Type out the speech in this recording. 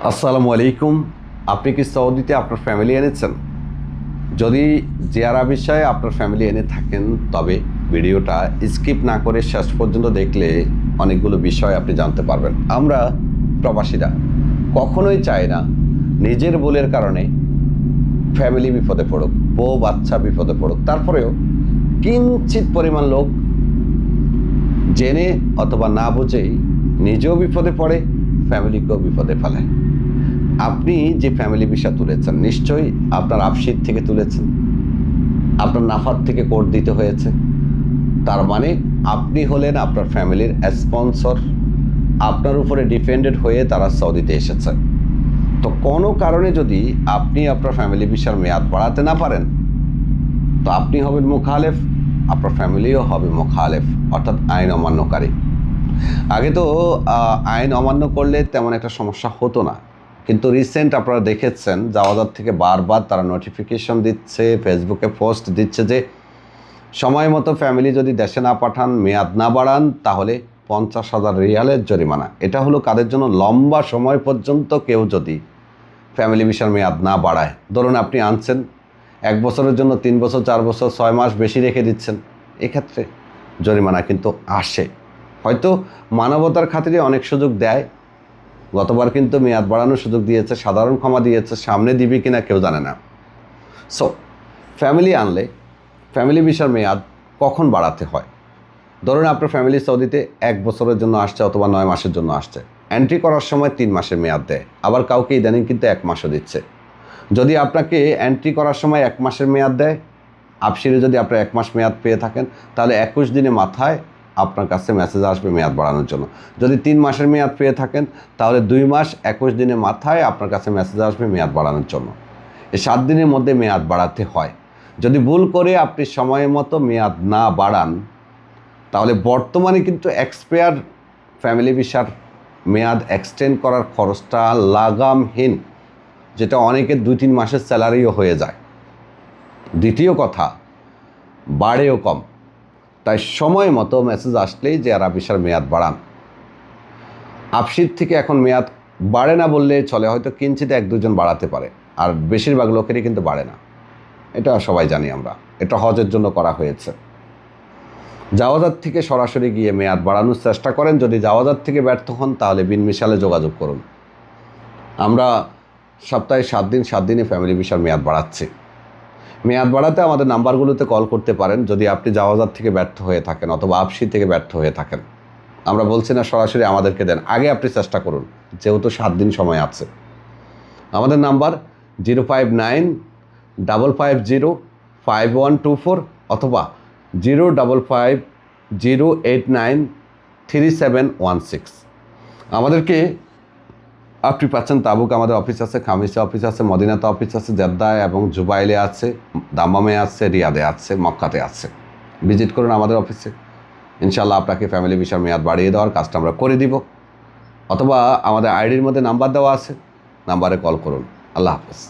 আসসালামু আলাইকুম। আপনি কি সৌদিতে আপনার ফ্যামিলি এনেছেন? যদি জিয়ারা বিষয়ে আপনার ফ্যামিলি এনে থাকেন তবে ভিডিওটা স্কিপ না করে শেষ পর্যন্ত দেখলে অনেকগুলো বিষয় আপনি জানতে পারবেন। আমরা প্রবাসীরা কখনোই চাই না নিজের ভুলের কারণে ফ্যামিলি বিপদে পড়ুক, বউ বাচ্চা বিপদে পড়ুক। তারপরেও কিঞ্চিত পরিমাণ লোক জেনে অথবা না বুঝেই নিজেও বিপদে পড়ে, ফ্যামিলিকেও বিপদে ফেলায়। আপনি যে ফ্যামিলি ভিসা তুলেছেন নিশ্চয়ই আপনার আপশিট থেকে তুলেছেন, আপনার নাফাত থেকে কোড দিতে হয়েছে। তার মানে আপনি হলেন আপনার ফ্যামিলির স্পন্সর, আপনার উপরে ডিপেন্ডেড হয়ে তারা সৌদিতে এসেছে। তো কোনো কারণে যদি আপনি আপনার ফ্যামিলি ভিসার মেয়াদ বাড়াতে না পারেন তো আপনি হবেন মুখালেফ, আপনার ফ্যামিলিও হবে মুখালেফ, অর্থাৎ আইন অমান্যকারী। আগে তো আইন অমান্য করলে তেমন একটা সমস্যা হতো না, কিন্তু রিসেন্ট আপনারা দেখেছেন জাওয়াজাত থেকে বারবার তারা নোটিফিকেশন দিচ্ছে, ফেসবুকে পোস্ট দিচ্ছে যে সময় মতো ফ্যামিলি যদি দেশে না পাঠান, মেয়াদ না বাড়ান, তাহলে 50,000 রিয়ালের জরিমানা। এটা হলো কাদের জন্য? লম্বা সময় পর্যন্ত কেউ যদি ফ্যামিলি ভিসার মেয়াদ না বাড়ায়। ধরুন আপনি আনছেন 1 বছরের জন্য, 3 বছর, 4 বছর, 6 মাস বেশি রেখে দিচ্ছেন, এক্ষেত্রে জরিমানা কিন্তু আসে। হয়তো মানবতার খাতিরে অনেক সুযোগ দেয়, গতবার কিন্তু মেয়াদ বাড়ানোর সুযোগ দিয়েছে, সাধারণ ক্ষমা দিয়েছে, সামনে দিবে কিনা কেউ জানে না। সো ফ্যামিলি আনলে ফ্যামিলি ভিসার মেয়াদ কখন বাড়াতে হয়? ধরুন আপনার ফ্যামিলি সৌদিতে 1 বছরের জন্য আসছে অথবা 9 মাসের জন্য আসছে, এন্ট্রি করার সময় 3 মাসের মেয়াদ দেয়, আবার কাউকে ইদানিং কিন্তু 1 মাসও দিচ্ছে। যদি আপনাকে এন্ট্রি করার সময় 1 মাসের মেয়াদ দেয়, আপসিরে যদি আপনার 1 মাস মেয়াদ পেয়ে থাকেন, তাহলে 21 দিনে মাথায় আপনার কাছে মেসেজ আসবে মেয়াদ বাড়ানোর জন্য। যদি 3 মাসের মেয়াদ পেয়ে থাকেন, তাহলে 2 মাস 21 দিনে মাথায় আপনার কাছে মেসেজ আসবে মেয়াদ বাড়ানোর জন্য। এই 7 দিনের মধ্যে মেয়াদ বাড়াতে হয়। যদি ভুল করে আপনি সময় মতো মেয়াদ না বাড়ান, তাহলে বর্তমানে কিন্তু এক্সপায়ার ফ্যামিলি ভিসার মেয়াদ এক্সটেন্ড করার খরচটা লাগামহীন, যেটা অনেকের 2-3 মাসের স্যালারিও হয়ে যায়। দ্বিতীয় কথা, বাড়েও কম। তাই সময় মতো মেসেজ আসলেই যে আরা ভিসার মেয়াদ বাড়ান। আপশিট থেকে এখন মেয়াদ বাড়ে না বললে চলে, হয়তো কিঞ্চিত 1-2 জন বাড়াতে পারে, আর বেশিরভাগ লোকেরই কিন্তু বাড়ে না। এটা সবাই জানি আমরা, এটা হজের জন্য করা হয়েছে। জাওয়াজাত থেকে সরাসরি গিয়ে মেয়াদ বাড়ানোর চেষ্টা করেন। যদি জাওয়াজাত থেকে ব্যর্থ হন তাহলে বিন মিশালে যোগাযোগ করুন। আমরা সপ্তাহে 7 দিনে ফ্যামিলি ভিসার মেয়াদ বাড়াচ্ছি। মেয়াদ বাড়াতে আমাদের নাম্বারগুলোতে কল করতে পারেন যদি আপনি জাওয়াজাত থেকে ব্যর্থ হয়ে থাকেন অথবা আপসি থেকে ব্যর্থ হয়ে থাকেন। আমরা বলছি না সরাসরি আমাদেরকে দেন, আগে আপনি চেষ্টা করুন, যেহেতু 7 দিন সময় আছে। আমাদের নাম্বার 059-550-5124 অথবা 055-089-3716। আমাদেরকে আপনি পাচ্ছেন তাবুক, আমাদের অফিস আছে, খামিসে অফিস আছে, মদিনাতে অফিস আছে, জেদ্দায় এবং জুবাইলে আছে, দাম্মামে আছে, রিয়াদে আছে, মক্কাতে আছে। ভিজিট করুন আমাদের অফিসে, ইনশাল্লাহ আপনাকে ফ্যামিলি ভিসার মেয়াদ বাড়িয়ে দেওয়ার কাজটা আমরা করে দিব। অথবা আমাদের আইডির মধ্যে নাম্বার দেওয়া আছে, নাম্বারে কল করুন। আল্লাহ হাফেজ।